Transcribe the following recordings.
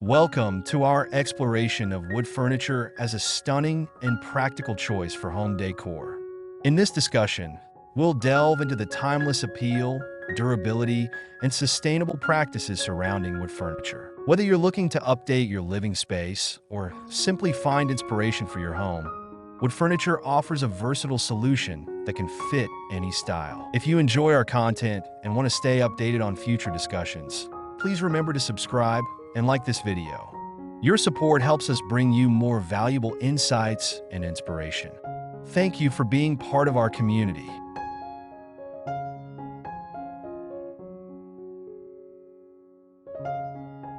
Welcome to our exploration of wood furniture as a stunning and practical choice for home decor. In this discussion, we'll delve into the timeless appeal, durability, and sustainable practices surrounding wood furniture. Whether you're looking to update your living space or simply find inspiration for your home, wood furniture offers a versatile solution that can fit any style. If you enjoy our content and want to stay updated on future discussions, please remember to subscribe and like this video. Your support helps us bring you more valuable insights and inspiration. Thank you for being part of our community.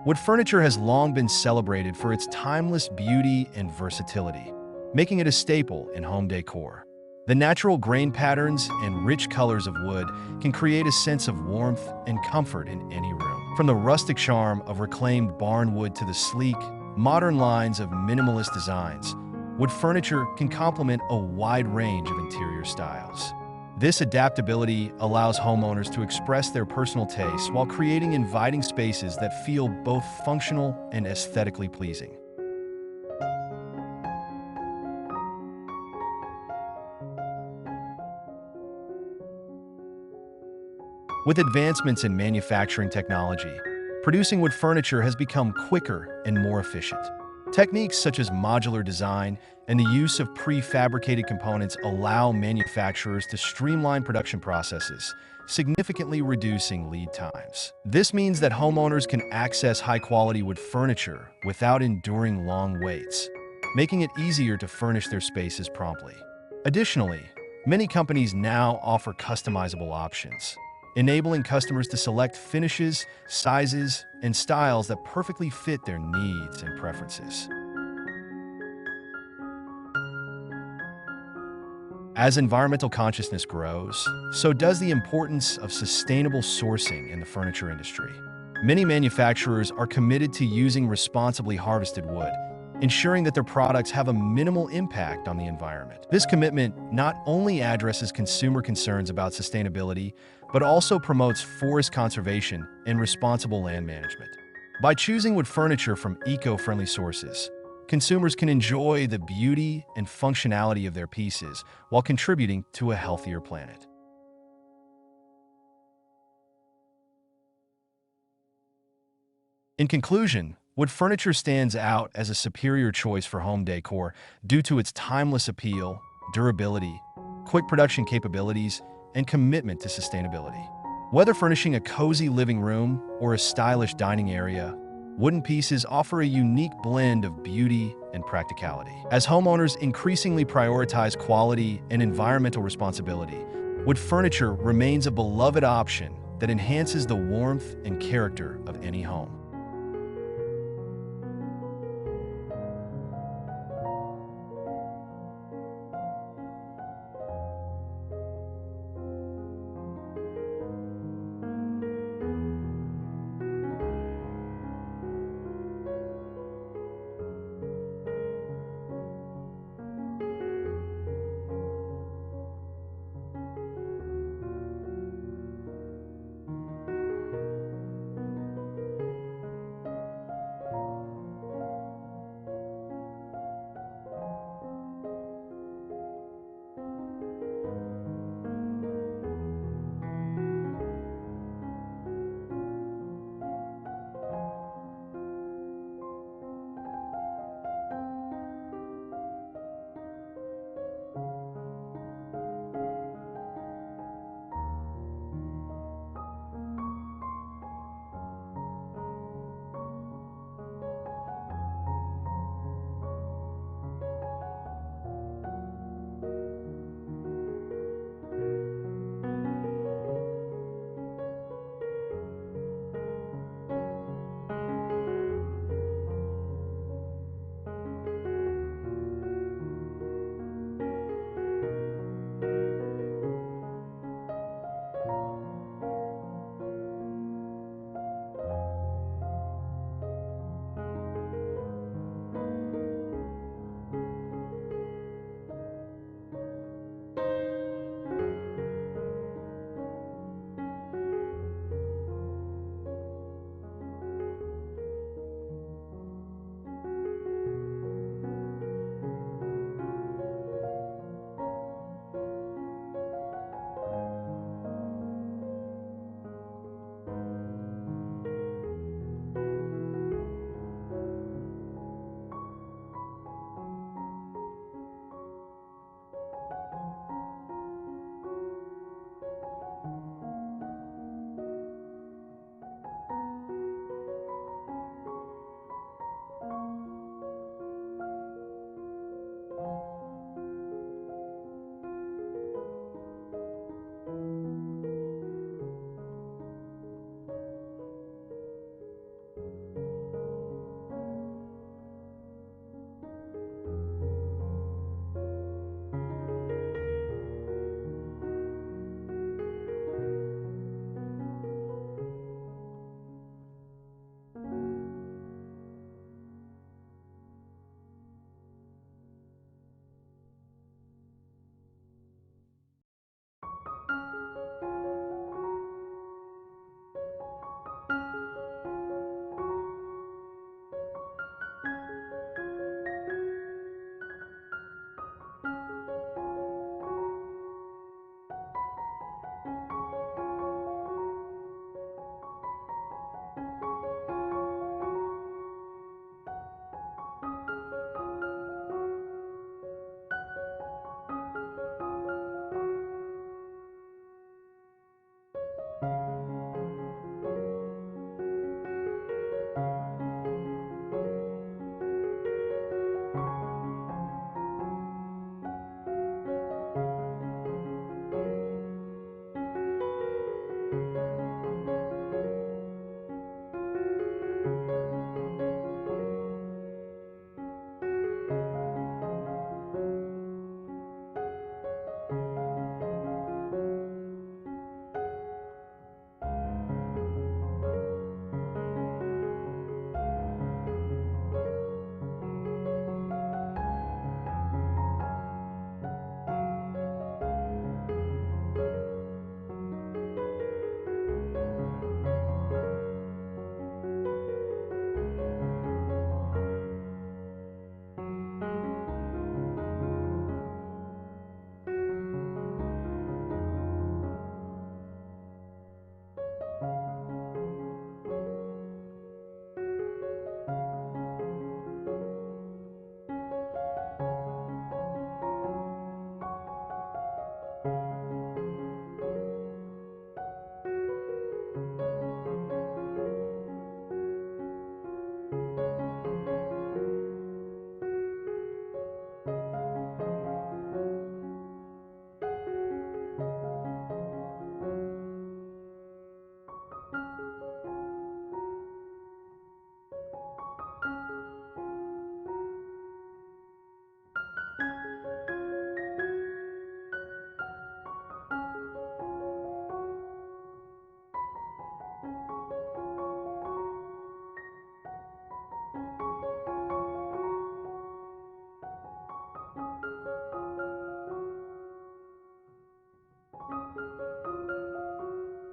Wood furniture has long been celebrated for its timeless beauty and versatility, making it a staple in home decor. The natural grain patterns and rich colors of wood can create a sense of warmth and comfort in any room. From the rustic charm of reclaimed barn wood to the sleek, modern lines of minimalist designs, wood furniture can complement a wide range of interior styles. This adaptability allows homeowners to express their personal tastes while creating inviting spaces that feel both functional and aesthetically pleasing. With advancements in manufacturing technology, producing wood furniture has become quicker and more efficient. Techniques such as modular design and the use of prefabricated components allow manufacturers to streamline production processes, significantly reducing lead times. This means that homeowners can access high-quality wood furniture without enduring long waits, making it easier to furnish their spaces promptly. Additionally, many companies now offer customizable options, enabling customers to select finishes, sizes, and styles that perfectly fit their needs and preferences. As environmental consciousness grows, so does the importance of sustainable sourcing in the furniture industry. Many manufacturers are committed to using responsibly harvested wood, ensuring that their products have a minimal impact on the environment. This commitment not only addresses consumer concerns about sustainability, but also promotes forest conservation and responsible land management. By choosing wood furniture from eco-friendly sources, consumers can enjoy the beauty and functionality of their pieces while contributing to a healthier planet. In conclusion, wood furniture stands out as a superior choice for home decor due to its timeless appeal, durability, quick production capabilities, and commitment to sustainability. Whether furnishing a cozy living room or a stylish dining area, wooden pieces offer a unique blend of beauty and practicality. As homeowners increasingly prioritize quality and environmental responsibility, wood furniture remains a beloved option that enhances the warmth and character of any home.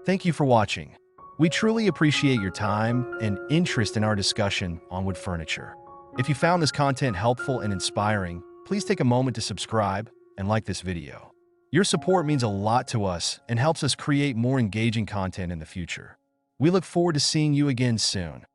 Thank you for watching. We truly appreciate your time and interest in our discussion on wood furniture. If you found this content helpful and inspiring, please take a moment to subscribe and like this video. Your support means a lot to us and helps us create more engaging content in the future. We look forward to seeing you again soon.